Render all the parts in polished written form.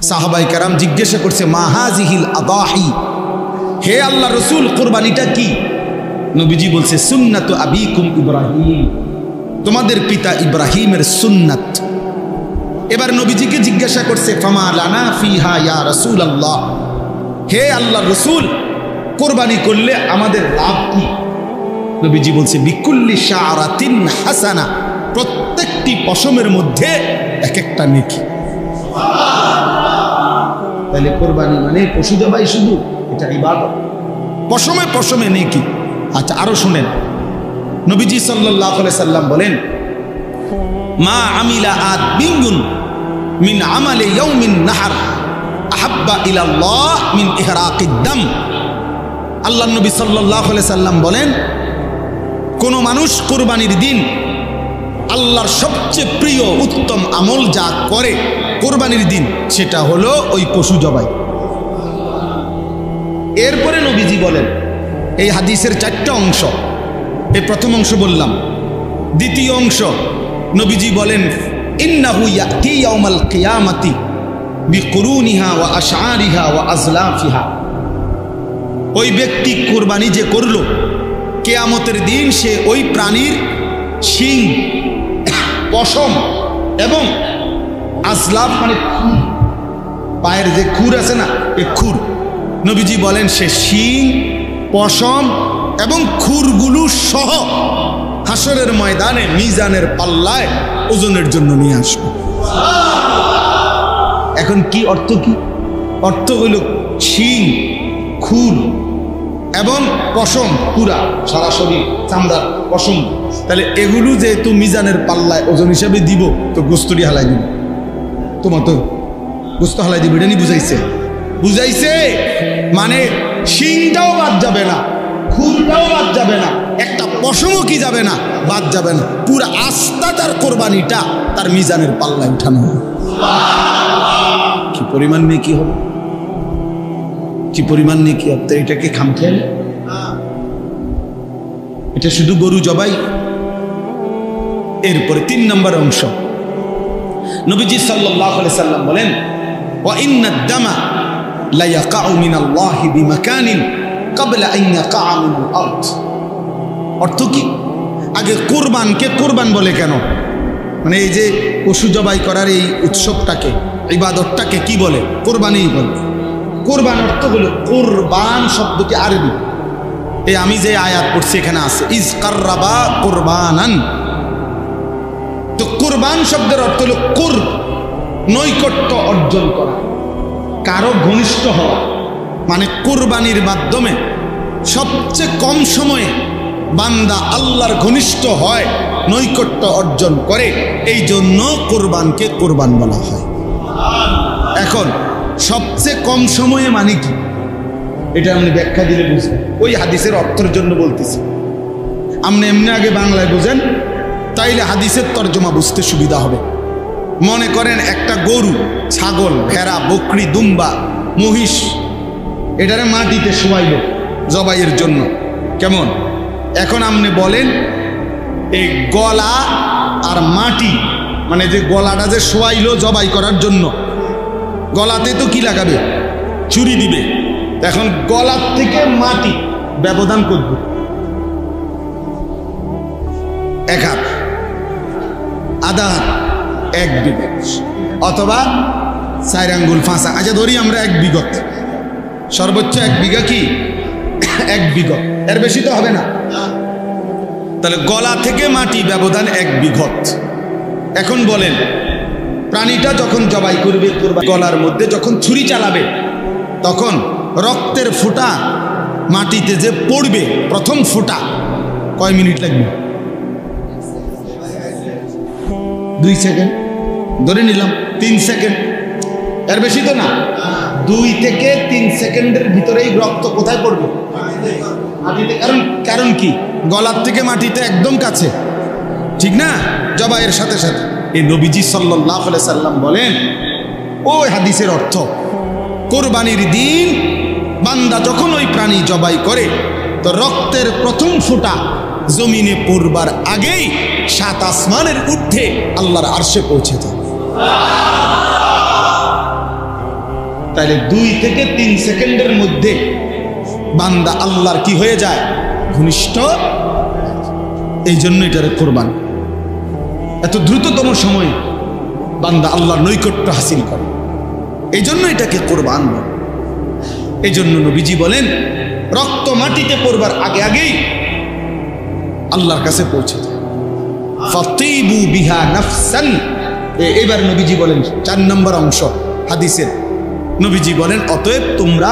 সাহাবায়ে কেরাম জিজ্ঞাসা করছে মা হাযিহিল আদাহি, হে আল্লাহ রসুল কুরবানিটা কি? নবীজি বলছে সুন্নাতু আবিকুম ইব্রাহিম, তোমাদের পিতা ইব্রাহিমের সুন্নাত। এবার নবীজিকে জিজ্ঞাসা করছে ফামা লানা ফিহা ইয়া রাসূলুল্লাহ, হে আল্লাহ রসুল কুরবানি করলে আমাদের লাভ কি? নবীজি বলছে বিকুল্লি শাআরাতিন হাসানা, প্রত্যেকটি পশমের মধ্যে এক একটা নেকি। তাহলে কুরবানি মানে পশু জবাই শুধু, এটা ইবাদত, পশমে পশমে নেকি। আচ্ছা আরো শুনেন, নবীজি সাল্লাল্লাহু আলাইহি সাল্লাম বলেন মা আমিলা আদমিন মিন আমালি ইয়াউমিন নাহর আহাব্বা ইলাল্লাহ মিন ইহরাকিদ দাম। আল্লাহ নবী সাল্লাল্লাহু আলাইহি সাল্লাম বলেন কোন মানুষ কুরবানির দিন আল্লাহর সবচেয়ে প্রিয় উত্তম আমল যা করে কুরবানির দিন, সেটা হলো ওই পশু জবাই। এরপরে নবীজি বলেন, এই হাদিসের 4টা অংশ, এই প্রথম অংশ বললাম। দ্বিতীয় অংশ নবীজি বলেন ইন্নাহু ইয়াতি ইয়াউমাল কিয়ামাতি বিকুরুনিহা ওয়া আশআরিহা ওয়া আজলাফিহা, ওই ব্যক্তি কুরবানি যে করলো কিয়ামতের দিন সে ওই প্রাণীর শিং, পশম এবং আজলাফ মানে পায়ের যে খুর আছে না, এই খুর, নবীজি বলেন সে শিং, পশম এবং খুরগুলো সহ হাসরের ময়দানে মিজানের পাল্লায় ওজনের জন্য নিয়ে আসবে। এখন কি অর্থ? কি অর্থ হইল শিং, খুর এবং পশম, পুরা সারা শরীর চামড়ার পশম। তাহলে এগুলো যেহেতু মিজানের পাল্লায় ওজন হিসাবে দিব, তো গোস্তরি হালাই দিব, তোমার তো গোস্ত হালাই দিব, এটা নি বুঝাইছে? বুঝাইছে মানে শিংটাও বাদ যাবে না, খুরটাও বাদ যাবে না, একটা পশমও কি যাবে না, বাদ যাবে না, পুরা আস্থা তার কোরবানিটা তার মিজানের পাল্লায় উঠানো হবে। কি পরিমাণ নিয়ে কি হবে, কি পরিমাণ নিয়ে কি হবে? এটাকে খামখেয়াল, এটা শুধু গরু জবাই। এরপরে 3 নম্বর অংশ, নবীজি সাল্লাল্লাহু আলাইহি সাল্লাম বলেন ওয়া ইন্নাদ দামা লা ইয়াকাউ মিনাল্লাহি বিমাকানিন ক্বাবলা আন ইয়াকাআ মিনাল আরদ। অর্থ কি? আগে কুরবানকে কুরবান বলে কেন? মানে এই যে পশু জবাই করার এই উৎসবটাকে, ইবাদতটাকে কি বলে? কুরবানি বলে। কুরবান অর্থ হলো, কুরবান শব্দটি আরবি, এই আমি যে আয়াত পড়ছি এখানে আছে ইজ কাররাবা কুরবানান। তো কুরবান শব্দের অর্থ হলো কুরব, নৈকট্য অর্জন করা, কারো ঘনিষ্ঠ হওয়া। মানে কুরবানির মাধ্যমে সবচেয়ে কম সময়ে বান্দা আল্লাহর ঘনিষ্ঠ হয়, নৈকট্য অর্জন করে, এই জন্য কুরবানকে কুরবান বলা হয়। এখন সবচেয়ে কম সময়ে মানে কি, এটা আপনি ব্যাখ্যা দিলে বুঝবেন। ওই হাদিসের অর্থের জন্য বলতেছি, আপনি এমনি আগে বাংলায় বুঝেন, তাইলে হাদিসের তর্জমা বুঝতে সুবিধা হবে। মনে করেন একটা গরু, ছাগল, ভেড়া, বকরি, দুম্বা, মহিষ, এটারে মাটিতে শোয়াইল জবাইয়ের জন্য, কেমন? এখন আপনি বলেন এই গলা আর মাটি, মানে যে গলাটা যে শোয়াইল জবাই করার জন্য, গলাতে তো কি লাগাবে? চুরি দিবে। এখন গলার থেকে মাটি ব্যবধান করবে 1 হাত, আধা হাত, 1 বিঘত, অথবা 4 আঙ্গুল, 5। আচ্ছা ধরি আমরা 1 বিঘত, সর্বোচ্চ 1 বিঘা কি 1 বিঘত, এর বেশি তো হবে না। তাহলে গলা থেকে মাটি ব্যবধান 1 বিঘত। এখন বলেন প্রাণীটা যখন জবাই করবে, গলার মধ্যে যখন ছুরি চালাবে, তখন রক্তের ফোঁটা মাটিতে যে পড়বে, প্রথম ফোঁটা কয় মিনিট লাগবে? 2 সেকেন্ড ধরে নিলাম, 3 সেকেন্ড, এর বেশি তো না। 2 থেকে 3 সেকেন্ডের ভিতরেই রক্ত কোথায় পড়বে? মাটিতে। কারণ কি? গলার থেকে মাটিতে একদম কাছে, ঠিক না? জবাইয়ের সাথে সাথে। এই নবীজি সাল্লাল্লাহু আলাইহি সাল্লাম বলেন, ওই হাদিসের অর্থ, কোরবানির দিন বান্দা যখন ওই প্রাণী জবাই করে, তো রক্তের প্রথম ফোঁটা জমিনে পড়বার আগেই 7 আসমানের ঊর্ধ্বে আল্লাহর আরশে পৌঁছে যায়। তাহলে 2 থেকে 3 সেকেন্ডের মধ্যে বান্দা আল্লাহর কি হয়ে যায়? ঘনিষ্ঠ। এই জন্য এটারে কোরবান। এত দ্রুততম সময় বান্দা আল্লাহর নৈকট্য হাসিল করে, এই জন্য এটাকে কোরবান বলে। এই জন্য নবীজি বলেন রক্ত মাটিতে পড়বার আগে আগেই আল্লাহর কাছে পৌঁছে যায়। ফাতিবু বিহা নাফসান। এবার নবীজি বলেন 4 নম্বর অংশ হাদিসের, নবীজি বলেন অতএব তোমরা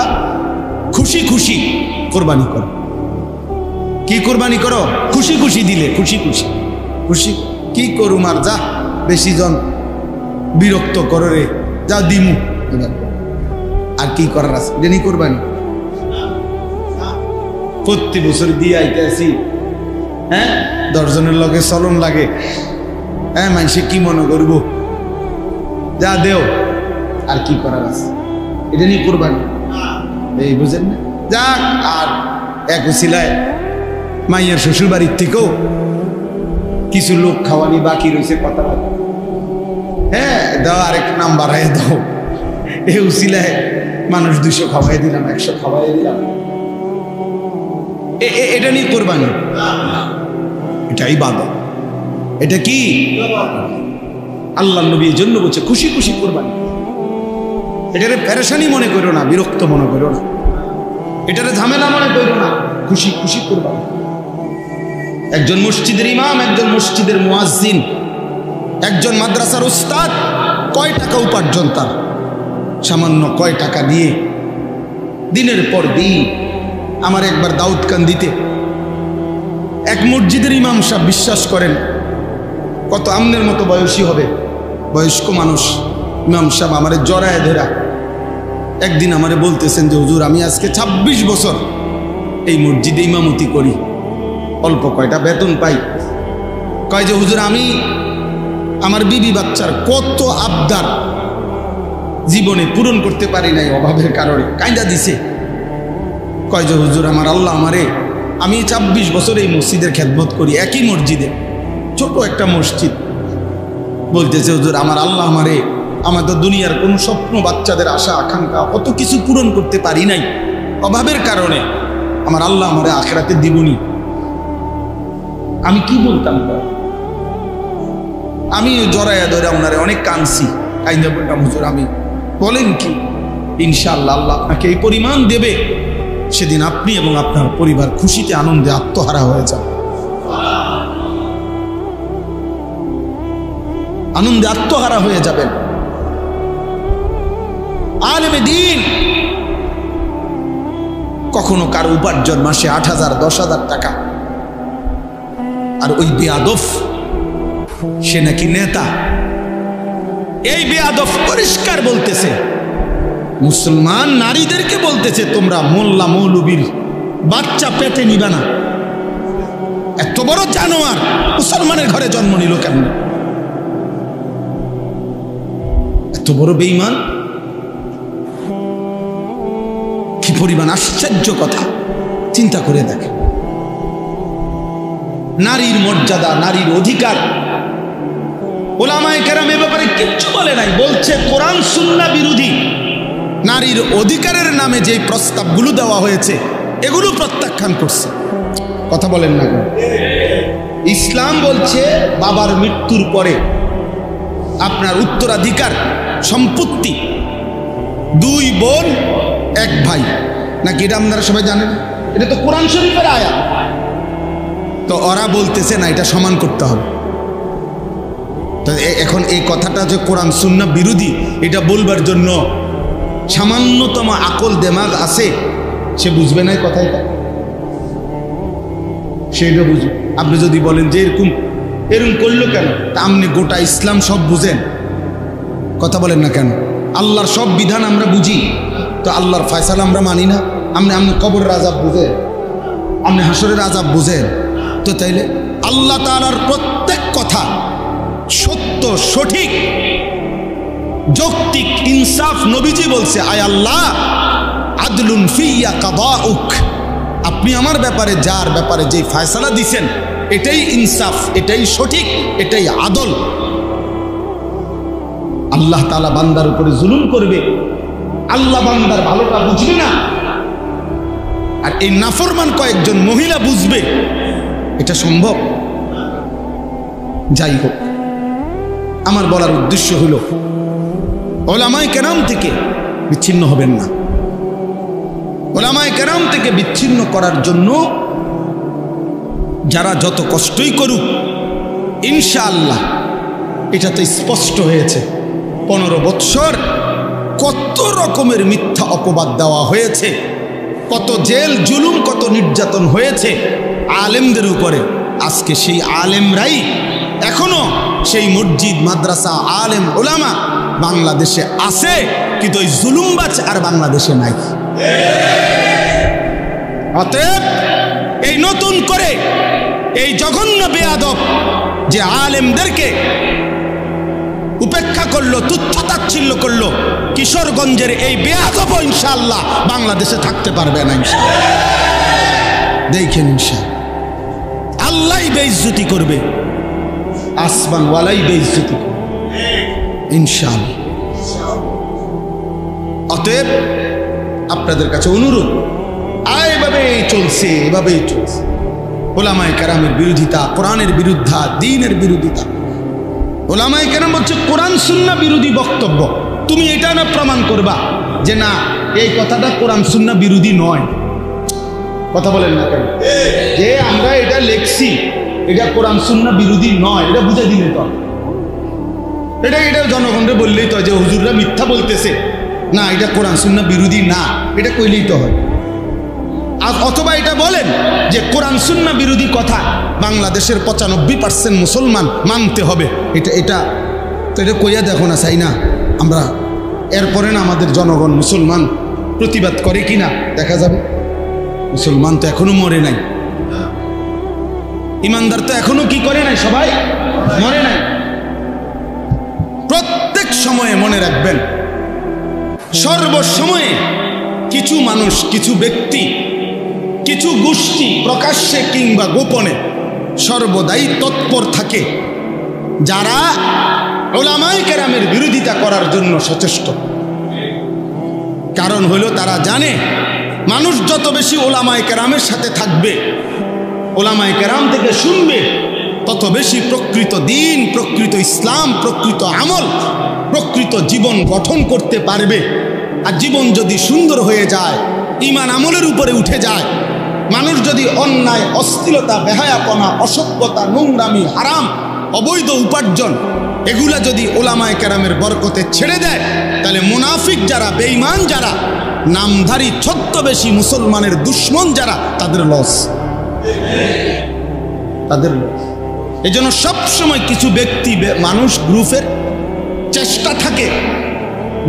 খুশি খুশি কোরবানি করো। কি কোরবানি করো? খুশি খুশি দিলে, খুশি খুশি। খুশি কি করুম আর, যা বেশি জন বিরক্ত করো রে, যা দিমু, আর কি করার আছে, জানি কোরবানি। প্রতি বছর দিয়ে আইতেছি, হ্যাঁ 10 জনের লগে চলন লাগে, হ্যাঁ মানুষে কি মনে করবো, যা দেও, আর কি করার আছে, এটা নিয়ে কোরবানি। এই বুঝেন না? যাক, আর এক উছিলায় মাইয়ার শ্বশুর বাড়ির থেকেও কিছু লোক খাওয়ানি বাকি রয়েছে, কথা বলে, হ্যাঁ দাও আরেক নাম বাড়াই দাও। এই উছিলায় মানুষ 200 খাওয়াই দিলাম, 100 খাওয়াই দিলাম, এটা নিয়ে কোরবানি? এটা ইবাদত। এটা কি? আল্লাহর নবী এই জন্য বলছে খুশি খুশি কোরবানি। এটারে পেরেশানি মনে করো না, বিরক্ত মনে করো না, এটারে ঝামেলা মনে করো না, খুশি খুশি কোরবানি। একজন মসজিদের ইমাম, একজন মসজিদের মুয়াজ্জিন, একজন মাদ্রাসার উস্তাদ, কয় টাকা উপার্জন তার, সামান্য কয় টাকা দিয়ে দিনের পর দিন। আমার একবার দাউদকান্দিতে এক মসজিদের ইমাম সাহেব, বিশ্বাস করেন কত আমনের মতো বয়সী হবে, বয়স্ক মানুষ, ইমাম সাহেব আমারে জড়ায় ধরা একদিন আমারে বলতেছেন যে হুজুর আমি আজকে 26 বছর এই মসজিদে ইমামতি করি, অল্প কয়টা বেতন পাই। কয় যে হুজুর আমি আমার বিবি বাচ্চার কত আবদার জীবনে পূরণ করতে পারি নাই অভাবের কারণে, কাইন্দা দিছে। কয় যে হুজুর আমার আল্লাহ আমারে, আমি 26 বছর এই মসজিদের খেদমত করি, একই মসজিদে, ছোট একটা মসজিদ। বলতেছে হুজুর আমার আল্লাহ আমারে, আমাদের দুনিয়ার কোনো স্বপ্ন, বাচ্চাদের আশা আকাঙ্ক্ষা কত কিছু পূরণ করতে পারি নাই অভাবের কারণে, আমার আল্লাহ আমারে আখিরাতে দিবনি। আমি কি বলতাম? আমি জড়াইয়া ধরে ওনারে অনেক কাঁদছি, কাইন্দা বললাম হুজুর আমি, বলেন কি, ইনশাআল্লাহ আল্লাহ আপনাকে এই পরিমাণ দেবে, সেদিন আপনি এবং আপনার পরিবার খুশিতে আনন্দে আত্মহারা হয়ে যাবে, আনন্দে আত্মহারা হয়ে যাবেন। আলেমে দ্বীন কখনো কার উপার্জন মাসে 8,000 10,000 টাকা, আর ওই বেয়াদব সে নাকি নেতা। এই বেয়াদব পরিষ্কার বলতেছে, মুসলমান নারীদেরকে বলতেছে তোমরা মোল্লা মৌলবীর বাচ্চা পেটে নিবা না। এত বড় জানোয়ার মুসলমানের ঘরে জন্ম নিল কেমন? এত বড় বেঈমান, কি পরিমাণ আশ্চর্য কথা, চিন্তা করে দেখেন। নারীর মর্যাদা, নারীর অধিকার, ওলামায়ে কেরাম এ ব্যাপারে কিচ্ছু বলে নাই, বলছে কোরআন সুন্নাহ বিরোধী। নারীর অধিকারের নামে যে প্রস্তাবগুলো দেওয়া হয়েছে এগুলো প্রত্যাখ্যান করছে। কথা বলেন না? ইসলাম বলছে বাবার মৃত্যুর পরে আপনার উত্তরাধিকার সম্পত্তি 2 বোন 1 ভাই, নাকি এটা আপনারা সবাই জানেন? এটা তো কোরআন শরীফের আয়াত। তো ওরা বলতেছে না, এটা সমান করতে হবে। তো এখন এই কথাটা যে কোরআন সুন্নাহ বিরোধী, এটা বলবার জন্য সামান্যতম আকল দেমাগ আছে, সে বুঝবে না কথাটা, সেটা বুঝবে। আপনি যদি বলেন যে এরকম করলো কেন, তা আপনি গোটা ইসলাম সব বুঝেন, কথা বলেন না কেন? আল্লাহর সব বিধান আমরা বুঝি, তো আল্লাহর ফয়সালা আমরা মানি না? আপনি কবরের আযাব বুঝেন, আপনি হাসরের আযাব বুঝেন, তো তাইলে আল্লাহ তাআলার প্রত্যেক কথা সত্য, সঠিক, যৌক্তিক, ইনসাফ। নবীজি বলছে আয় আল্লাহ আদলুন ফিয়া কাদাউক, আপনি আমার ব্যাপারে যার ব্যাপারে যেই ফয়সালা দিছেন এটাই ইনসাফ, এটাই সঠিক, এটাই আদল। আল্লাহ তাআলা বান্দার উপরে জুলুম করবে, আল্লাহ বান্দার ভালোটা বুঝবে না, আর এই নাফরমান কয়েকজন মহিলা বুঝবে, এটা সম্ভব? যাই হোক, আমার বলার উদ্দেশ্য হলো ওলামায়ে কেরাম থেকে বিচ্ছিন্ন হবেন না। ওলামায়ে কেরাম থেকে বিচ্ছিন্ন করার জন্য যারা যত কষ্টই করুক, ইনশাআল্লাহ এটা তো স্পষ্ট হয়েছে 15 বৎসর কত রকমের মিথ্যা অপবাদ দেওয়া হয়েছে, কত জেল জুলুম, কত নির্যাতন হয়েছে আলেমদের উপরে। আজকে সেই আলেমরাই এখনো সেই মসজিদ মাদ্রাসা আলেম ওলামা বাংলাদেশে আছে, কিন্তু ওই জুলুমবাজ আর বাংলাদেশে নাই। অতএব এই নতুন করে এই জঘন্য বেয়াদব যে আলেমদেরকে উপেক্ষা করলো, তুচ্ছ তাচ্ছিল্য করলো, কিশোরগঞ্জের এই বেয়াদব ইনশাআল্লাহ বাংলাদেশে থাকতে পারবে না। ইনশাআল্লাহ দেখেন, ইনশাআল্লাহ আল্লাহই বেইজ্জতি করবে, আসমান ওয়ালাই বেইজ্জতি করবে ইনশাআল্লাহ। অতএব আপনাদের কাছে অনুরোধ, এভাবেই চলছে, এভাবেই চলছে। ওলামায়ে কেরামের বিরোধিতা, কোরআনের বিরুদ্ধা, দ্বীনের বিরোধিতা। ওলামায়ে কেরাম হচ্ছে কোরআন সুন্নাহ বিরোধী বক্তব্য। তুমি এটা না প্রমাণ করবা যে না এই কথাটা কোরআন সুন্নাহ বিরোধী নয়। কথা বলেন না কেন? যে আমরা এটা লিখছি এটা কোরআন সুন্নাহ বিরোধী নয়, এটা বুঝে দিলে তো, এটা জনগণকে বললেই তো যে হুজুররা মিথ্যা বলতেছে, না এটা কোরআন সুন্নাহ বিরোধী না, এটা কইলেই তো হয়। অথবা এটা বলেন যে কোরআন সুন্নাহ বিরোধী কথা বাংলাদেশের 95% মুসলমান মানতে হবে, এটা কইয়া দেখো না, চাই না আমরা। এরপরে না আমাদের জনগণ মুসলমান প্রতিবাদ করে কিনা দেখা যাবে। মুসলমান তো এখনো মরে নাই, ইমানদার তো এখনো কি করে নাই, সবাই মরে নাই। প্রত্যেক সময়ে মনে রাখবেন, সর্বসময়ে কিছু মানুষ, কিছু ব্যক্তি, কিছু গোষ্ঠী প্রকাশ্যে কিংবা গোপনে সর্বদাই তৎপর থাকে যারা ওলামায়ে কেরামের বিরোধিতা করার জন্য সচেষ্ট। কারণ হলো তারা জানে মানুষ যত বেশি ওলামায়ে কেরামের সাথে থাকবে, ওলামায়ে কেরাম থেকে শুনবে, তত বেশি প্রকৃত দ্বীন, প্রকৃত ইসলাম, প্রকৃত আমল, প্রকৃত জীবন গঠন করতে পারবে। আর জীবন যদি সুন্দর হয়ে যায়, ঈমান আমলের উপরে উঠে যায়, মানুষ যদি অন্যায়, অশ্লীলতা, বেহায়াপনা, অসভ্যতা, নোংরামি, হারাম, অবৈধ উপার্জন এগুলা যদি ওলামায়ে কেরামের বরকতে ছেড়ে দেয়, তাহলে মুনাফিক যারা, বেঈমান যারা, নামধারী ছদ্মবেশী মুসলমানের দুশ্মন যারা, তাদের লস, তাদের লস। এই জন্য সবসময় কিছু ব্যক্তি, মানুষ, গ্রুপের চেষ্টা থাকে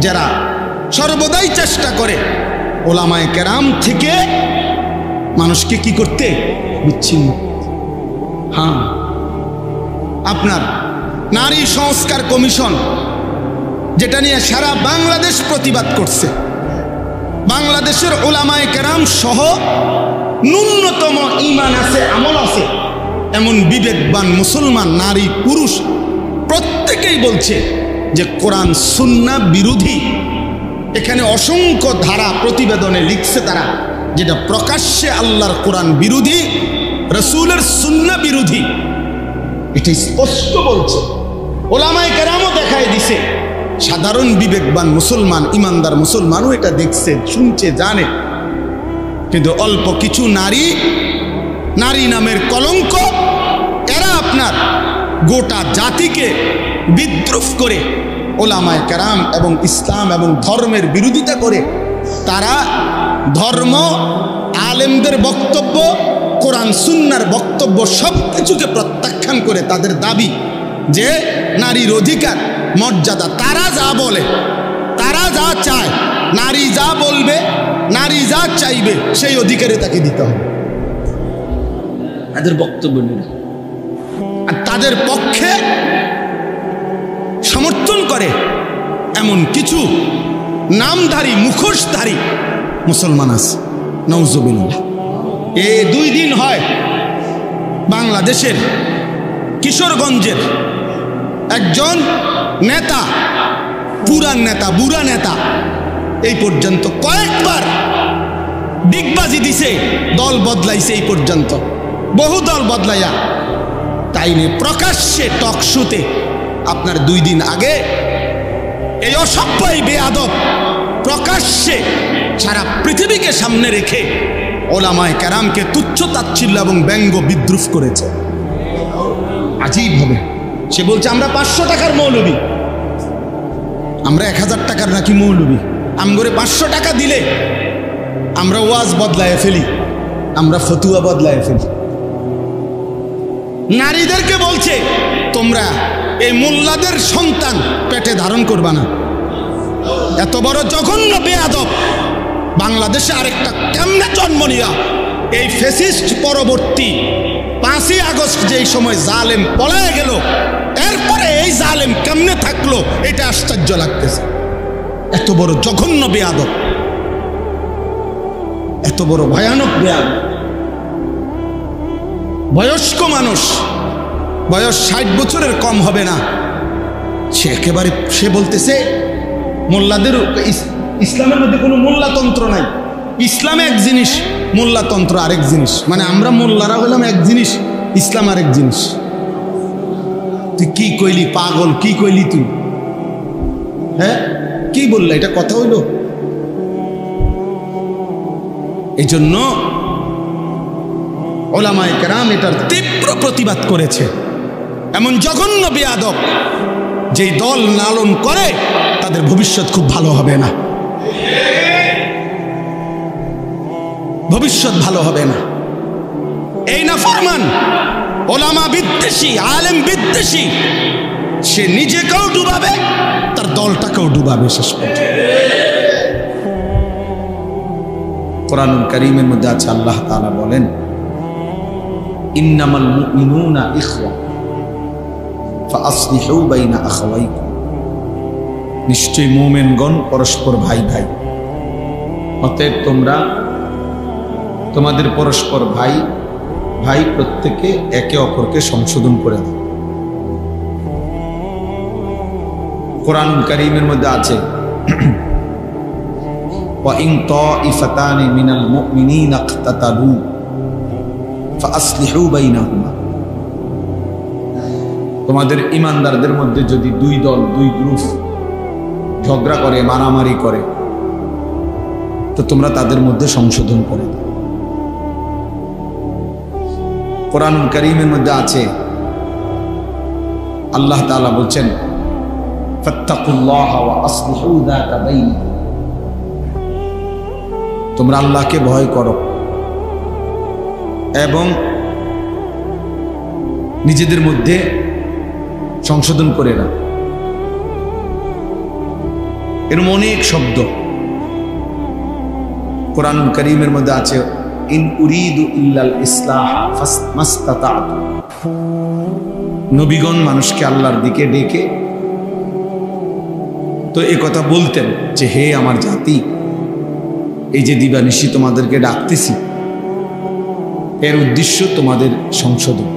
যারা সর্বদাই চেষ্টা করে ওলামায়ে কেরাম থেকে মানুষকে কি করতে, বিচ্ছিন্ন। হ্যাঁ, আপনার নারী সংস্কার কমিশন যেটা নিয়ে সারা বাংলাদেশ প্রতিবাদ করছে, বাংলাদেশের ওলামায়ে কেরাম সহ ন্যূনতম ঈমান আছে, আমল আছে এমন বিবেকবান মুসলমান নারী পুরুষ প্রত্যেকেই বলছে যে কোরআন সুন্নাহ বিরোধী। এখানে অসংখ্য ধারা প্রতিবেদনে লিখছে তারা, যেটা প্রকাশ্যে আল্লাহর কোরআন বিরোধী, রাসূলের সুন্নাহ বিরোধী, এটা স্পষ্ট বলছে। ওলামায়ে কেরামও দেখায় দিছে, সাধারণ বিবেকবান মুসলমান, ইমানদার মুসলমানও এটা দেখছে, শুনছে, জানে। কিন্তু অল্প কিছু নারী, নারী নামের কলঙ্ক, এরা আপনার গোটা জাতিকে বিদ্রুপ করে ওলামায়ে কেরাম এবং ইসলাম এবং ধর্মের বিরোধিতা করে তারা ধর্ম, আলেমদের বক্তব্য, কোরআন সুন্নাহর বক্তব্য সব কিছুকে প্রত্যাখ্যান করে তাদের দাবি যে নারীর অধিকার, মর্যাদা, তারা যা বলে, তারা যা চায়, নারী যা বলবে, নারী যা চাইবে সেই অধিকারে তাকে দিতে হবে, তাদের বক্তব্য নিয়ে। আর তাদের পক্ষে সমর্থন করে এমন কিছু নামধারী, মুখোশধারী মুসলমান আছে, নাউজুবিল্লাহ। এই 2 দিন হয় বাংলাদেশের কিশোরগঞ্জের একজন নেতা, পুরান নেতা, বুড়া নেতা, এই পর্যন্ত কয়েকবার ডিগবাজি দিছে, দল বদলাইছে, এই পর্যন্ত বহু দল বদলাইয়া। তাই নিয়ে প্রকাশ্যে টকশোতে আপনার 2 দিন আগে এই অসভ্য এই বেয়াদব প্রকাশ্যে সারা পৃথিবীকে সামনে রেখে ওলামায়ে কেরামকে তুচ্ছ তাচ্ছিল্য এবং ব্যঙ্গ বিদ্রুপ করেছে। আজীব হবে। সে বলছে আমরা 500 টাকার মৌলবী, আমরা 1000 টাকার নাকি মৌলবী। আমগরে 500 টাকা দিলে আমরা ওয়াজ বদলায় ফেলি, আমরা ফতুয়া বদলায় ফেলি। নারীদেরকে বলছে তোমরা এই মোল্লাদের সন্তান পেটে ধারণ করবা না। এত বড় জঘন্য বেয়াদব বাংলাদেশে আরেকটা কেমনে জন্ম নিয়া এই ফ্যাসিস্ট পরবর্তী 5ই আগস্ট যেই সময় জালেম পলায় গেল, এরপরে এই জালেম কেমনে থাকলো এটা আশ্চর্য লাগতেছে। এত বড় জঘন্য বেয়াদব, এত বড় ভয়ানক বেয়াদব। বয়স্ক মানুষ, বয়স 60 বছরের কম হবে না, সে একেবারে সে বলতেছে মোল্লাদের ইসলামের মধ্যে কোনো মোল্লাতন্ত্র নাই। ইসলামে এক জিনিস, মোল্লাতন্ত্র আরেক জিনিস। মানে আমরা মোল্লারা হলাম এক জিনিস, ইসলাম আরেক জিনিস। তুই কি কইলি পাগল, কি কইলি তুই? হ্যাঁ কি বললা? এটা কথা হইল? এই জন্য ওলামায়ে কেরাম এটার তীব্র প্রতিবাদ করেছে। এমন জঘন্য বেয়াদব যেই দল লালন করে তাদের ভবিষ্যৎ খুব ভালো হবে না, ভবিষ্যৎ ভালো হবে না। এই নাফরমান ওলামা বিদ্বেষী, আলেম বিদ্বেষী, সে নিজেকেও ডুবাবে, তার দলটাকেও ডুবাবে শেষ পর্যন্ত। কোরআনুল কারীমের মধ্যে আছে আল্লাহ তাআলা বলেন ইন্নামাল মুমিনুনা ইখওয়া ফাআসলিহু বাইনা আখাওয়াইকুম, নিশ্চয়ই মুমিনগণ পরস্পর ভাই ভাই, অতএব তোমরা তোমাদের পরস্পর ভাই ভাই প্রত্যেকে একে অপরকে সংশোধন করে দাও। কোরআনুল কারীমের মধ্যে আছে ওয়া ইন তাইফাতানি মিনাল মুমিনিনা ইকতাতালু ফাআসলিহু বাইনাহুমা, তোমাদের ঈমানদারদের মধ্যে যদি 2 দল 2 গ্রুপ ঝগড়া করে, মারামারি করে, তো তোমরা তাদের মধ্যে সংশোধন করে দাও। কোরআনুল কারীমের মধ্যে আছে আল্লাহ তাআলা বলছেন ফাত্তাকুল্লাহা ওয়া আসলিহু যাতা বাইনিকুম, তোমরা আল্লাহকে ভয় করো এবং নিজেদের মধ্যে সংশোধন করে না। এরকম অনেক শব্দ কোরআনুল কারীমের মধ্যে আছে ইন উরিদু ইল্লাল ইসলাহ মাস্তাতাতু, নবীগণ মানুষকে আল্লাহর দিকে ডেকে তো এই কথা বলতেন যে হে আমার জাতি, এই যে দিবানিশি তোমাদেরকে ডাকতেছি, এর উদ্দেশ্য তোমাদের সংশোধন,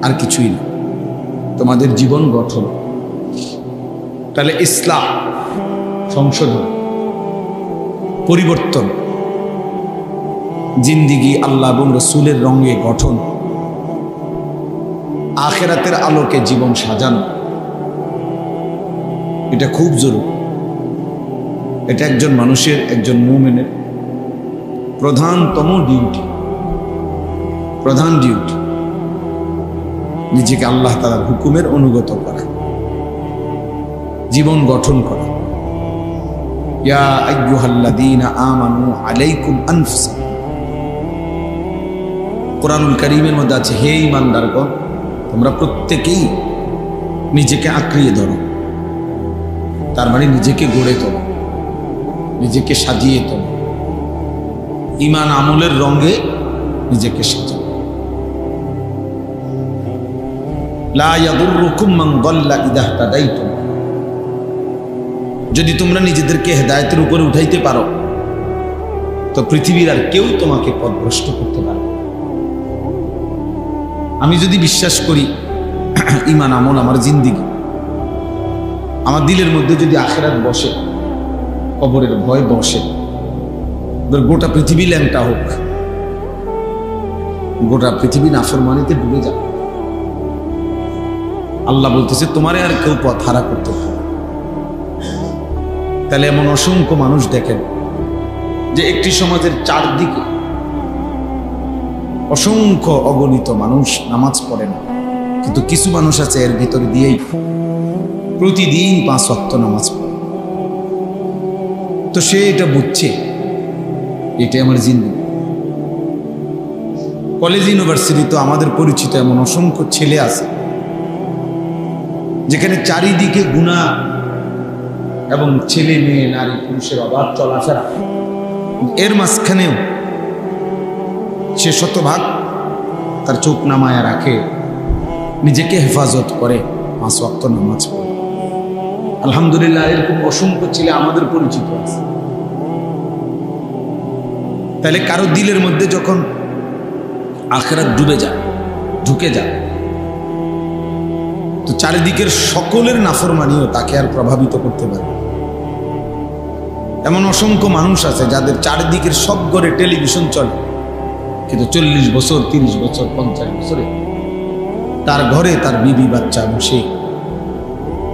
আর কিছুই না, তোমাদের জীবন গঠন। তাহলে ইসলাম সংশোধন, পরিবর্তন, জিন্দিগি আল্লাহ এবং রসুলের রঙে গঠন, আখিরাতের আলোকে জীবন সাজানো, এটা খুব জরুরি। এটা একজন মানুষের, একজন মুমিনের প্রধানতম ডিউটি, প্রধান ডিউটি, নিজেকে আল্লাহ তাআলার হুকুমের অনুগত করা, জীবন গঠন করা। ইয়া আইয়ুহাল্লাযীনা আমানু আলাইকুম আনফুসাকুম, কোরআনুল কারীমের মধ্যে আছে হে ঈমানদারগণ, তোমরা প্রত্যেকেই নিজেকে আঁকড়িয়ে ধরো, তার মানে নিজেকে গড়ে তোলো, নিজেকে সাজিয়ে তোলো, ঈমান আমলের রঙে নিজেকে সাজাও। লা ইয়াদুররুকুম মান দাল্লা ইযা ইহতাদাইতুম, যদি তোমরা নিজেদেরকে হেদায়েতের উপরে উঠাইতে পারো তো পৃথিবীর আর কেউ তোমাকে পথভ্রষ্ট করতে পারবে না। আমি যদি বিশ্বাস করি ঈমান আমল আমার জিন্দেগি, আমার দিলের মধ্যে যদি আখিরাত বসে, কবরের ভয় বসে, গোটা পৃথিবী ল্যাংটা হোক, গোটা পৃথিবী নাফরমানিতে ডুবে যাবে, আল্লাহ বলতেছে তোমারে আর কেউ পথ হারা করতে পারে। তাহলে এমন অসংখ্য মানুষ দেখেন যে একটি সমাজের চারদিকে অসংখ্য অগণিত মানুষ নামাজ পড়ে না, কিন্তু কিছু মানুষ আছে এর ভিতরে দিয়েই প্রতিদিন 5 ওয়াক্ত নামাজ পড়ে। তো সে এটা বুঝছে এটাই আমার জিন্দেগি। কলেজ ইউনিভার্সিটি তো আমাদের পরিচিত এমন অসংখ্য ছেলে আছে যেখানে চারিদিকে গুনাহ এবং ছেলে মেয়ে নারী পুরুষের অবাধ চলাফেরা, এর মাঝখানেও সে শতভাগ তার চোখ নামায়া রাখে, নিজেকে হেফাজত করে, 5 ওয়াক্ত নামাজ পড়ে। আলহামদুলিল্লাহ, এরকম অসংখ্য ছেলে আমাদের পরিচিত আছে। তাহলে কারো দিলের মধ্যে যখন আখিরাত ঢুকে যায়, তো চারিদিকের সকলের নাফরমানিও তাকে আর প্রভাবিত করতে পারে। এমন অসংখ্য মানুষ আছে যাদের চারিদিকের সব ঘরে টেলিভিশন চলে, কিন্তু 40 বছর 30 বছর 50 বছরে তার ঘরে তার বিবি বাচ্চা বসে,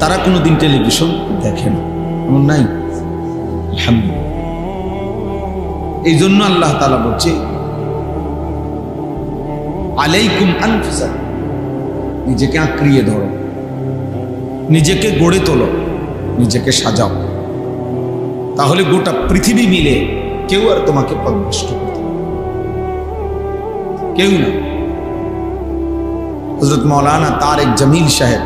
তারা কোনোদিন টেলিভিশন দেখে না, এমন নাই। আলহামদুলিল্লাহ। এই জন্য আল্লাহ তাআলা বলছে আলাইকুম আনফুসাকুম, নিজেকে আঁকড়িয়ে ধরো, নিজেকে গড়ে তোলো, নিজেকে সাজাও, তাহলে গোটা পৃথিবী মিলে কেউ আর তোমাকে পথভ্রষ্ট করতে পারবে না, কেউ না। হযরত মাওলানা তারেক জামিল সাহেব,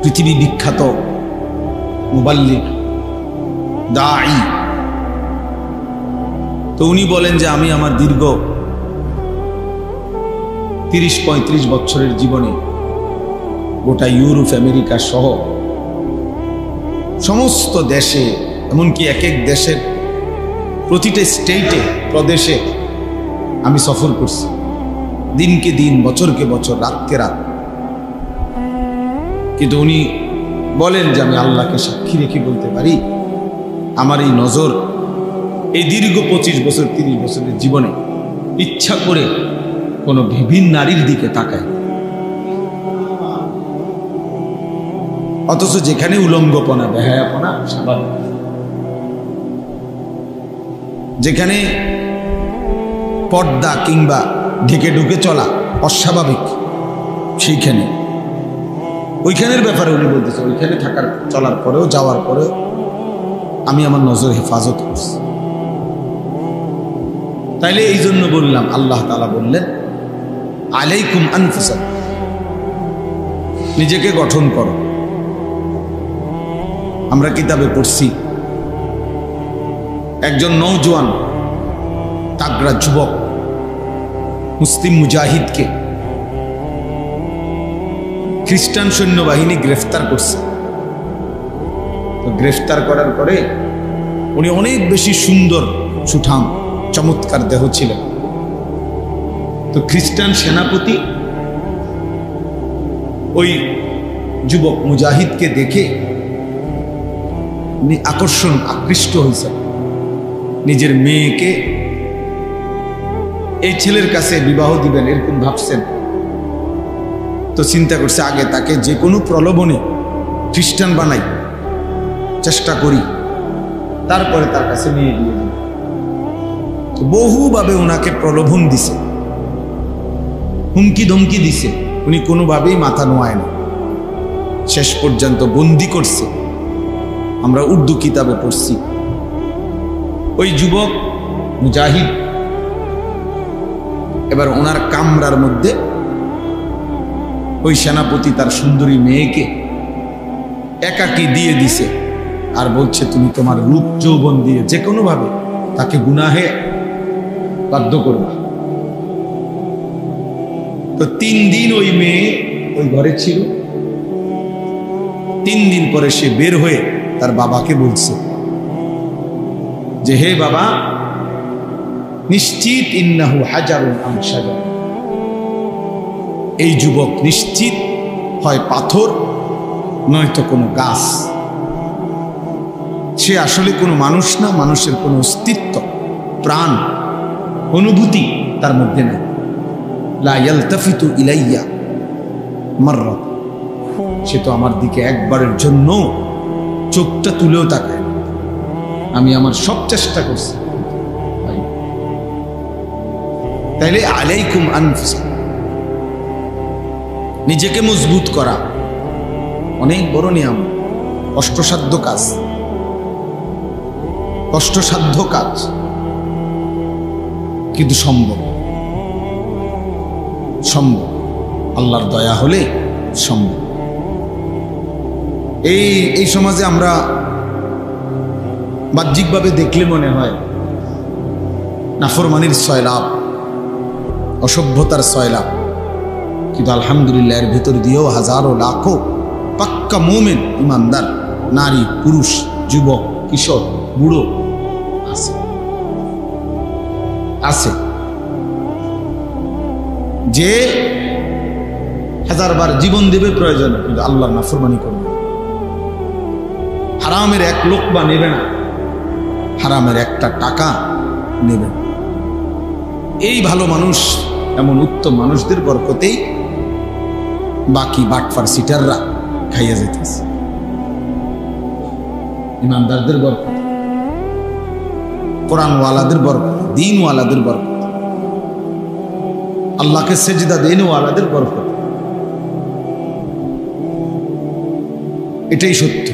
পৃথিবী বিখ্যাত মুবাল্লিগ, দাঈ, তো উনি বলেন যে আমি আমার দীর্ঘ 30-35 বছরের জীবনে গোটা ইউরোপ আমেরিকা সহ সমস্ত দেশে, এমনকি এক এক দেশের প্রতিটা স্টেটে প্রদেশে আমি সফর করছি, দিনকে দিন, বছরকে বছর, রাতকে রাত। কিন্তু উনি বলেন যে আমি আল্লাহকে সাক্ষী রেখে বলতে পারি, আমার এই নজর এই দীর্ঘ 25 বছর 30 বছরের জীবনে ইচ্ছা করে কোনো বিভিন্ন নারীর দিকে তাকায়, অথচ যেখানে উলঙ্গপনা, বেহায়াপনা স্বাভাবিক, যেখানে পর্দা কিংবা ঢেকে ঢুকে চলা অস্বাভাবিক, সেইখানে ওইখানের ব্যাপারে উনি বলতেছে ওইখানে থাকার চলার পরেও, যাওয়ার পরেও আমি আমার নজর হেফাজত করছি। তাইলে এই জন্য বললাম, আল্লাহ তাআলা বললেন আলাইকুম আনফুসাকুম, নিজেকে গঠন করো। আমরা কিতাবে পড়ছি একজন নওজোয়ান তাগড়া যুবক মুসলিম মুজাহিদকে খ্রিস্টান সৈন্যবাহিনী গ্রেফতার করছে। তো গ্রেফতার করার পরে উনি অনেক বেশি সুন্দর, সুঠাম, চমৎকার দেহ ছিলেন। তো খ্রিস্টান সেনাপতি ওই যুবক মুজাহিদকে দেখে উনি আকৃষ্ট হয়েছেন, নিজের মেয়েকে এই ছেলের কাছে বিবাহ দিবেন এরকম ভাবছেন। তো চিন্তা করছে আগে তাকে যে কোনো প্রলোভনে খ্রিস্টান বানাই, চেষ্টা করি, তারপরে তার কাছে মেয়ে দিয়ে দিন। বহুভাবে ওনাকে প্রলোভন দিছে, হুমকি ধমকি দিছে, উনি কোনোভাবেই মাথা নোয়ায় না, শেষ পর্যন্ত বন্দি করছে। আমরা উর্দু কিতাবে পড়ছি ওই যুবক মুজাহিদ এবার ওনার কামরার মধ্যে ওই সেনাপতি তার সুন্দরী মেয়েকে একাকী দিয়ে দিছে, আর বলছে তুমি তোমার রূপ যৌবন দিয়ে যে কোনো ভাবে তাকে গুনাহে বাধ্য করবে। তো 3 দিন ওই মেয়ে ওই ঘরে ছিল। 3 দিন পরে সে বের হয়ে তার বাবাকে বলছে যে হে বাবা, নিশ্চিত ইন্নাহু হাজারুন আম শাজার, এই যুবক নিশ্চিত হয় পাথর নয়তো কোনো গাছ। সে আসলে কোনো মানুষ না, মানুষের কোনো অস্তিত্ব, প্রাণ, অনুভূতি তার মধ্যে নেই। লা ইয়ালতাফিতু ইলাইয়া মাররা, সে তো আমার দিকে একবারের জন্য চোখটা তুলেও তাকায়। আমি আমার সব চেষ্টা করছি। তাইলে আলাইকুম আনফুসাকুম, নিজেকে মজবুত করা অনেক বড় নিয়ম, কষ্টসাধ্য কাজ, কষ্টসাধ্য কাজ, কিন্তু সম্ভব। সম্ভব, আল্লাহর দয়া হলে সম্ভব। এই সমাজে আমরা বাহ্যিকভাবে দেখলে মনে হয় নাফরমানির সয়লাভ, অসভ্যতার সয়লাভ, কিন্তু আলহামদুলিল্লাহ এর ভেতর দিয়েও হাজারো লাখো পাক্কা মুমিন ইমানদার নারী, পুরুষ, যুবক, কিশোর, বুড়ো আছে আছে যে হাজারবার জীবন দেবে প্রয়োজন, কিন্তু আল্লাহর নাফরমানি করবে। হারামের এক লোকমা নেবে না, হারামের একটা টাকা নেবে না। এই ভালো মানুষ, এমন উত্তম মানুষদের বরকতেই বাকি বাটফার সিটাররা খাইয়া যেতেছে। ইমানদারদের বরকত, কোরআনওয়ালাদের বরকত, দ্বীনওয়ালাদের বরকত, আল্লাহকে সেজদা দেনওয়ালাদের বরকত। এটাই সত্য।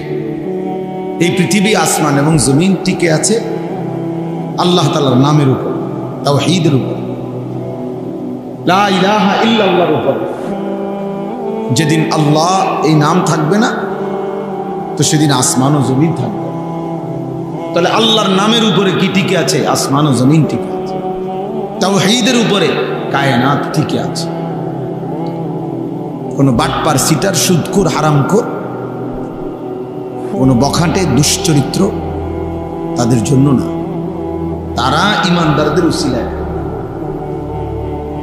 এই পৃথিবী, আসমান এবং জমিন টিকে আছে আল্লাহ তাআলার নামের উপর, তাওহীদের উপর, লা ইলাহা ইল্লাল্লাহর উপর। যেদিন আল্লাহ এই নাম থাকবে না, তো সেদিন আসমান ও জমিন থাকবে। তাহলে আল্লাহর নামের উপরে কি টিকে আছে? আসমান ও জমিন টিকে আছে। তাওহীদের উপরে কায়নাত টিকে আছে। কোনো বাটপার, সিটার, সুদখোর, হারামখোর, কোনো বখাটে, দুশ্চরিত্র তাদের জন্য না। তারা ইমানদারদের উসিলায়,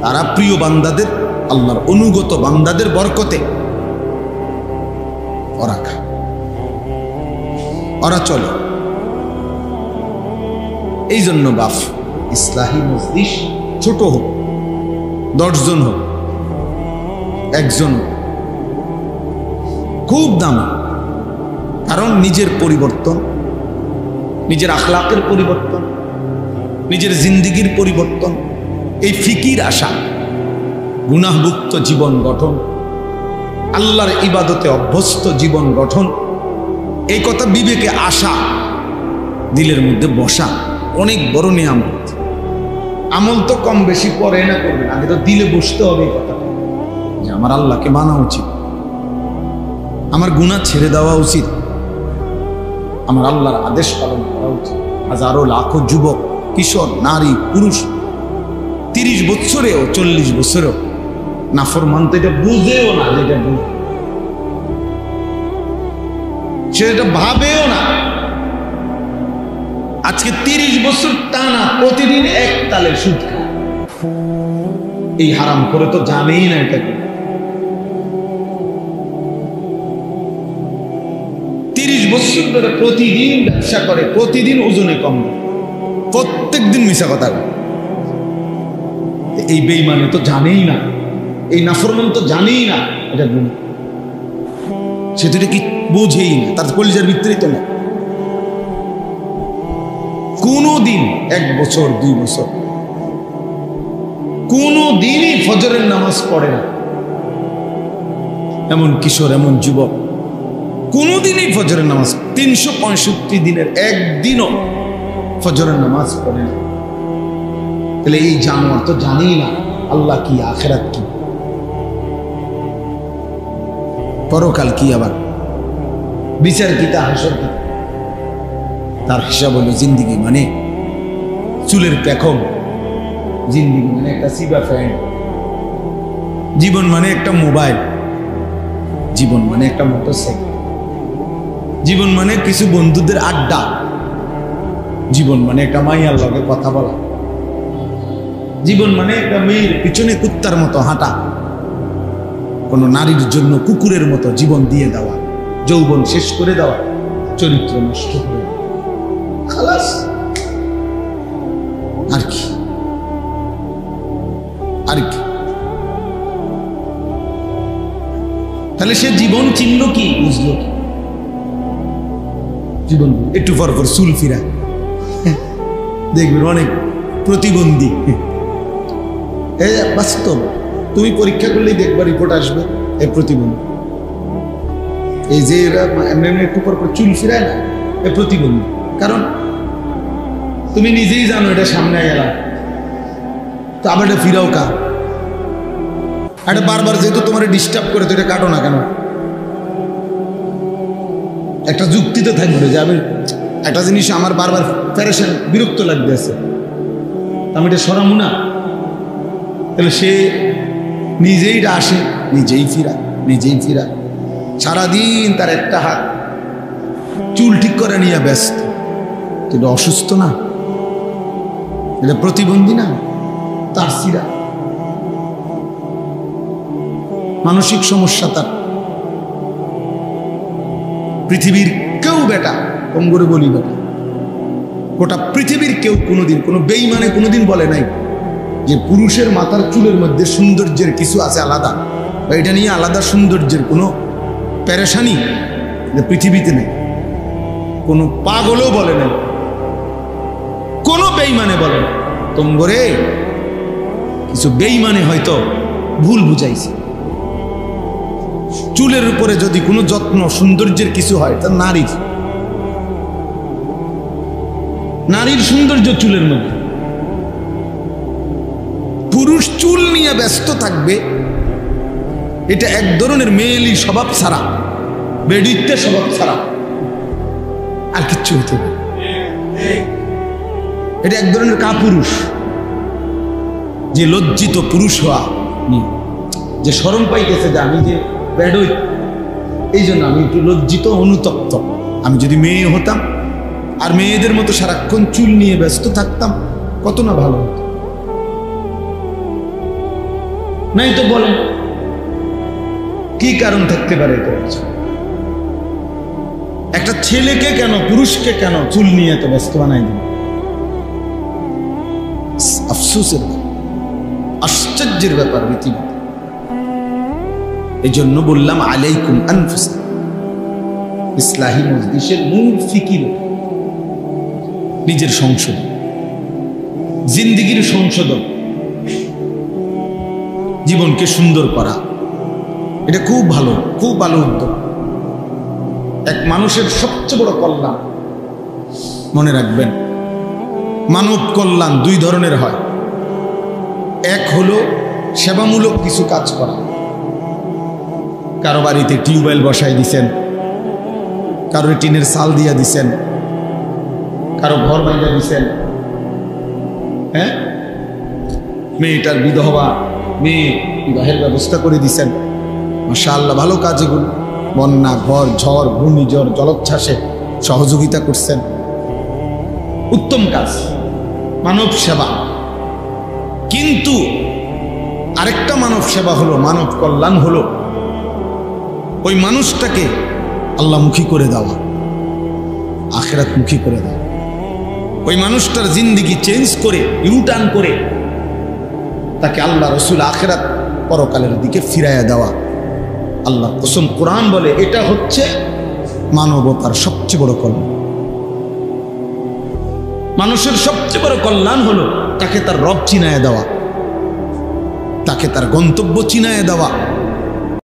তারা প্রিয় বান্দাদের, আল্লাহর অনুগত বান্দাদের বরকতে ওরা খায়, ওরা চলে। এই জন্য বাফ ইসলাহি মজলিস ছোট হোক, 10 জন হোক, 1 জন হোক, খুব দামি। কারণ নিজের পরিবর্তন, নিজের আখলাকের পরিবর্তন, নিজের জিন্দিগির পরিবর্তন, এই ফিকির আসা, গুনাহমুক্ত জীবন গঠন, আল্লাহর ইবাদতে অভ্যস্ত জীবন গঠন, এই কথা বিবেকে আসা, দিলের মধ্যে বসা অনেক বড় নিয়ামত। আমল তো কম বেশি পরে না করবেন, আগে তো দিলে বসতে হবে এই কথা যে আমার আল্লাহকে মানা উচিত, আমার গুনাহ ছেড়ে দেওয়া উচিত, আমার আল্লাহর আদেশ পালন করা উচিত। হাজারো লাখো যুবক, কিশোর, নারী, পুরুষ 30 বছরেও 40 বছরেও নাফরমান তো এটা বুঝেও না, যেটা বুঝে সেটা ভাবেও না। আজকে 30 বছর টানা প্রতিদিন এক তালে সুদ খায়, এই হারাম করে তো জানেই না এটা। 30 বছর ধরে প্রতিদিন ব্যবসা করে, প্রতিদিন ওজনে কম, প্রত্যেক দিন মিশা কথা। এই বেঈমানে তো জানেই না, এই নাফরমান তো জানেই না এটা গুনাহ, সে তো এটা কি বোঝেই না, তার কলিজার ভিতরেই তো না। কোনদিন 1 বছর 2 বছর কোনদিনই ফজরের নামাজ পড়ে না এমন কিশোর, এমন যুবক কোনদিনই ফজরের নামাজ, 365 দিনের একদিনও ফজরের নামাজ পড়ে না। তাহলে এই জানোয়ার তো জানেই না আল্লাহ কি, আখিরাত কি, পরকাল কি, আবার বিচার কি, তা হাসর কি। তার হিসাব হলো জিন্দিগি মানে চুলের পেখম, জিন্দিগি মানে একটা সিবা ফ্যান, জীবন মানে একটা মোবাইল, জীবন মানে একটা মোটরসাইকেল, জীবন মানে কিছু বন্ধুদের আড্ডা, জীবন মানে একটা মাইয়ার লগে কথা বলা, জীবন মানে একটা মেয়ের পিছনে কুত্তার মতো হাঁটা, কোন নারীর জন্য কুকুরের মতো জীবন দিয়ে দেওয়া, যৌবন শেষ করে দেওয়া, চরিত্র নষ্ট করে দেওয়া। তাহলে সে জীবন চিনল কি, বুঝলো কি? জীবন একটু পর পর চুল ফিরা, দেখবেন অনেক প্রতিবন্ধী। বাস্তব, তুমি পরীক্ষা করলেই দেখবা রিপোর্ট আসবে এই প্রতিবন্ধী। এই যে এরা এমনি এমনি একটু পর পর চুল ফিরায় না, এ প্রতিবন্ধী। কারণ তুমি নিজেই জানো এটা সামনে গেলাম, তো আবার এটা ফিরাও কা, এটা বারবার যেহেতু তোমার ডিস্টার্ব করে, তো এটা কাটো না কেন? একটা যুক্তি তো থাকবে যে আমি একটা জিনিস আমার বারবার প্যারেশান বিরক্ত লাগতেছে, আমি এটা সরামু না। তাহলে সে নিজেই আসে, নিজেই ফিরা, নিজেই ফিরা। সারাদিন তার একটা হাত চুল ঠিক করে নিয়ে ব্যস্ত। এটা অসুস্থ না? এটা প্রতিবন্ধী না? তার সিরা মানসিক সমস্যা তার। পৃথিবীর কেউ বেটা, কম করে বলি বেটা, গোটা পৃথিবীর কেউ কোনোদিন কোনো বেঈমানে কোনোদিন বলে নাই যে পুরুষের মাথার চুলের মধ্যে সৌন্দর্যের কিছু আছে আলাদা, বা এটা নিয়ে আলাদা সৌন্দর্যের কোনো পেরেশানি পৃথিবীতে নেই। কোনো পাগলও বলে নাই, কোনো বেঈমানে বলে না। তোমরে কিছু বেঈমানে হয়তো ভুল বুঝাইছে। চুলের উপরে যদি কোনো যত্ন সৌন্দর্যের কিছু হয়, তা নারীর সৌন্দর্য চুলের মধ্যে। পুরুষ চুল নিয়ে ব্যস্ত থাকবে, এটা এক ধরনের মেয়েলি স্বভাব ছাড়া, বেডিত্বের স্বভাব ছাড়া আর কিচ্ছু হতে পারে। এটা এক ধরনের কাপুরুষ, যে লজ্জিত পুরুষ হওয়া নিয়ে, যে শরম পাইতেছে যে আমি যে বেডই, এই জন্য আমি একটু লজ্জিত, অনুতপ্ত। আমি যদি মেয়ে হতাম আর মেয়েদের মতো সারাক্ষণ চুল নিয়ে ব্যস্ত থাকতাম, কত না ভালো হতো। নাই তো বলেন কি কারণ থাকতে পারে? একটা ছেলেকে কেন, পুরুষকে কেন চুল নিয়ে এত ব্যস্ত বানাই দিন? আফসোসের, আশ্চর্যের ব্যাপার রীতিমতো। এই জন্য বললাম আলাইকুম আনফুসাকুম। ইসলাহি মজলিসের মূল ফিকির নিজের সংশোধন, জিন্দেগির সংশোধন, জীবনকে সুন্দর করা। এটা খুব ভালো, খুব ভালো উদ্যোগ। এক মানুষের সবচেয়ে বড় কল্যাণ, মনে রাখবেন, মানব কল্যাণ দুই ধরনের হয়। এক হলো সেবামূলক কিছু কাজ করা। কারো বাড়িতে টিউবওয়েল বসাই দিছেন, কারো টিনের চাল দিয়া দিছেন, কারো ঘর ভাঙা দিছেন, হ্যাঁ, মেয়েটার বিধবা, মেয়ে বিবাহের ব্যবস্থা করে দিছেন। মাশাআল্লাহ, ভালো কাজ এগুলো। বন্যা, ঝড়, ঘূর্ণিঝড়, জলোচ্ছ্বাসে সহযোগিতা করছেন, উত্তম কাজ, মানব সেবা। কিন্তু আরেকটা মানব সেবা হলো, মানব কল্যাণ হলো ওই মানুষটাকে আল্লাহমুখী করে দেওয়া, আখিরাতমুখী করে দেওয়া। ওই মানুষটার জিন্দেগি চেঞ্জ করে, ইউটার্ন করে তাকে আল্লাহ, রসুল, আখিরাত, পরকালের দিকে ফিরাইয়া দেওয়া। আল্লাহ কসম, কোরআন বলে এটা হচ্ছে মানবতার সবচেয়ে বড় কল্যাণ। মানুষের সবচেয়ে বড় কল্যাণ হলো তাকে তার রব চিনায় দেওয়া, তাকে তার গন্তব্য চিনায় দেওয়া।